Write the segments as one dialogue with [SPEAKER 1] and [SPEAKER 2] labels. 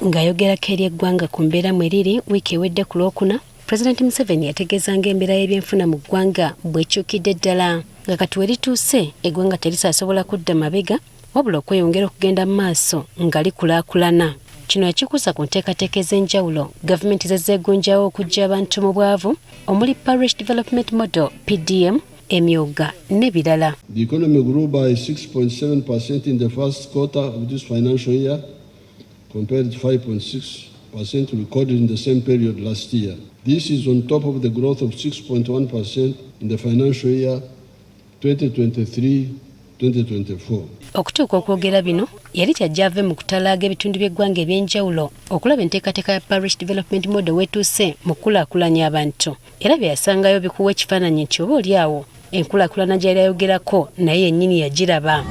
[SPEAKER 1] Ng'ayogerako eri eggwanga ku mbeera mwe liri wiiki ewedde ku Lwokuna, Pulezidenti Museveni yategeezanga embeera y'ebyenfuna mu ggwanga bw'ekyukidde ddala nga kati we lituuse eggwanga terisaasobola kudda mabega wabula okweyongera okugenda mu maaso nga likulaakulana. Kino yakikuusa ku nteekateeka ez'enjawulo gavumenti zezzeegunjawo okuggya abantu mu bwavu omuli Parish Development Model PDM, emyooga n'ebirala.
[SPEAKER 2] The economy grew by 6.7% in the first quarter of this financial year compared to 5.6% recorded in the same period last year. This is on top of the growth of 6.1% in the financial year 2023-2024.
[SPEAKER 1] Okutuuka okwogera bino yali kyajja ave mu kutalaaga ebitundu by'eggwanga eby'enjawulo okulaba enteekateeka ya Parish Development Model wetuuse mu kulaakulanya abantu era bye yasangayo bikuwa ekifaananyi nti oba oli awo enkulaakulana gy'ali ayogerako naye yennyini yagiraba.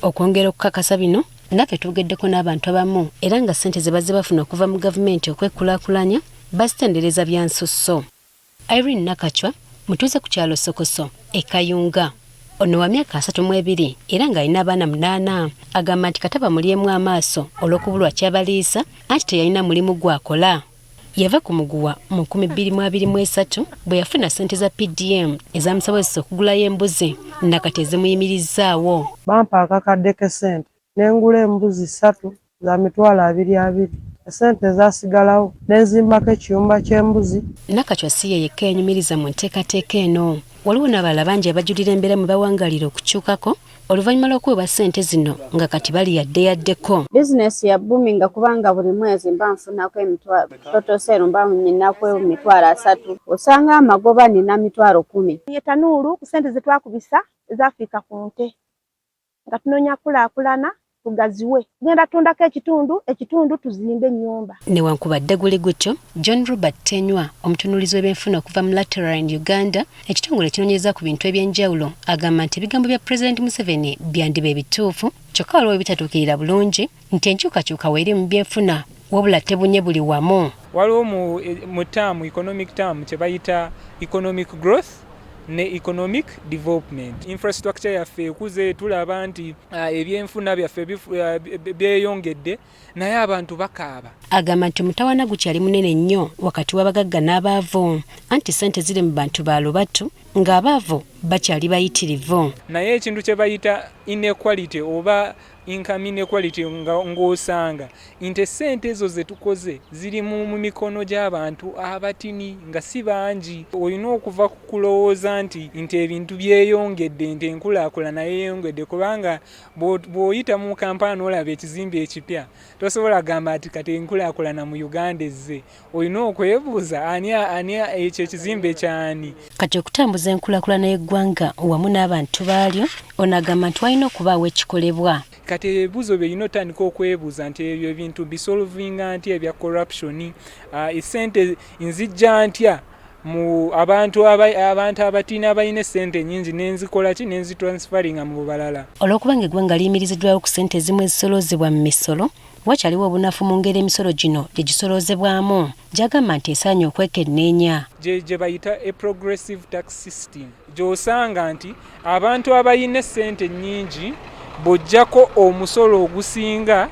[SPEAKER 1] Okwongera okukakasa bino naffe tugeddeko n'abantu abamu era nga ssente ze bazze bafuna okuva mu gavumenti okwekulaakulanya bazitendereza bya nsusso. Irene Nakachwa mutuuze ku kyalo Sokoso e Kayunga. Ono wa myaka 32 era ng'alina abaana 8 agamba nti kataba mulyemu amaaso olw'okubulwa kyabaliisa anti teyalina mulimu gw'akola. Yava ku muguwa mu 2023 bwe yafuna ssente za PDM ezamusobozesa okugulayo embuzi nakati ezimuyimirizzaawo.
[SPEAKER 3] Bampa akakadde k'essente n'engula embuzi 3 za mitwalo 20. Esente zaasigalawo n'enzimbako ekiyumba ky'embuzi.
[SPEAKER 1] Nakachwa si ye yekka yenyumiriza mu nteekateeka eno. Waliwo n'abalala bangi abajulira embeera mwe bawangalira okukyukako oluvannyuma lw'okuweebwa ssente zino nga kati bali yaddeyaddeko.
[SPEAKER 4] Bizinesi ya boominga kubanga buli mwezi mba nfunako emitwalo mba ninaku emitwalo 3. Osanga amagoba nina mitwalo 10.
[SPEAKER 5] Etanuulu ku ssente ze twakubisa ezaafiika ku nte nga tunoonya kulaakulana tugaziwe genda tundako ekitundu tuzimbe ennyumba.
[SPEAKER 1] Newankubadde guli gutyo, John Robert Tenywa omutunuulizi w'ebyenfuna okuva mu Lateral in Uganda ekitongole kinoonyeza ku bintu eby'enjawulo agamba nti ebigambo bya Pulezidenti Museveni byandiba ebituufu kyokka waliwo ebitatuukirira bulungi nti enkyukakyuka weeri mu byenfuna wabula tebunye buli wamu.
[SPEAKER 6] Waliwo mu term economic term kye bayita economic growth ne economic development. Infrastructure yaffe ekuze tulaba nti ebyenfuna byaffe byeyongedde naye abantu bakaaba.
[SPEAKER 1] Agamba nti omutawaana gukyali munene nnyo wakati w'abagagga n'abaavu anti ssente ziri mu bantu baalubatu ng'abaavu bakyali bayitirivu.
[SPEAKER 6] Naye ekintu kye bayita inequality oba income inequality ng'osanga nti ssente ezo ze tukoze ziri mu mikono gy'abantu abatini nga si bangi. Olina okuva ku kulowooza nti ebintu byeyongedde nti enkulaakulana yeeyongedde kubanga bw'oyita mu kampala olaba ekizimbe ekipya tosobola gamba ati kati enkulaakulana mu Uganda ezze. Olina okwebuuza ani ekyo ekizimbe kyani.
[SPEAKER 1] Kati okutambuza enkulaakulana y'eggwanga wamu n'abantu baalyo ono agamba nti walina okubaawo ekikolebwa.
[SPEAKER 6] Kati ebibuuzo byolina otandika okwebuuza nti ebyo ebintu bisolvinga ntya ebya corruption, essente nzijja ntya mu abantu abatina abalina essente nnyingi n'enzikola ki n'enzitransferinga mu balala.
[SPEAKER 1] Olw'okubanga eggwanga liyimiriziddwawo ku ssente ezimu ezisoloozebwa mu misolo wakyaliwo obunafu mu ngeri emisolo gino gye gisoloozebwamu gy'agamba nti esaanye okwekenneenya.
[SPEAKER 6] Gye bayita a progressive tax system gy'osanga nti abantu abalina essente nnyingi bojjako omusolo ogusinga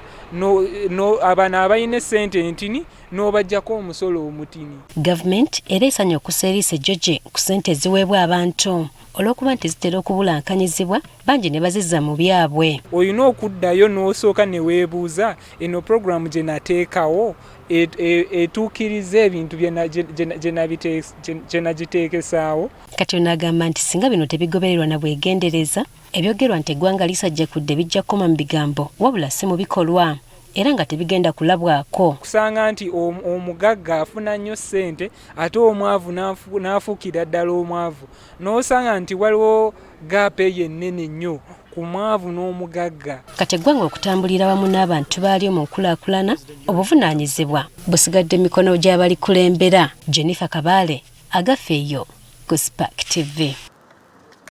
[SPEAKER 6] abana abalina essente entini n'obajjako omusolo omutini.
[SPEAKER 1] Gavumenti era esaanye okuseerisa ejjoje ku ssente eziweebwa abantu olw'okuba nti zitera okubulankanyizibwa bangi ne bazizza mu byabwe.
[SPEAKER 6] Olina okuddayo n'osooka ne weebuuza eno puroguramu gye nateekawo etuukiriza ebintu gye nagiteekesaawo.
[SPEAKER 1] Kati ono agamba nti singa bino tebigobererwa na bwegendereza ebyogerwa nti eggwanga lisajjakudde bijja kukoma mu bigambo wabula si mu bikolwa era nga tebigenda kulabwako.
[SPEAKER 6] Kusanga nti omugagga afuna nnyo ssente ate omwavu n'afuukira ddala omwavu n'osanga nti waliwo gaapu eyo ennene nnyo ku mwavu n'omugagga.
[SPEAKER 1] Kati eggwanga okutambulira wamu n'abantu baalyo mu nkulaakulana obuvunaanyizibwa busigadde mikono gy'abalikulembera. Jennifer Kabale, Agafeeyo, ku Spark TV.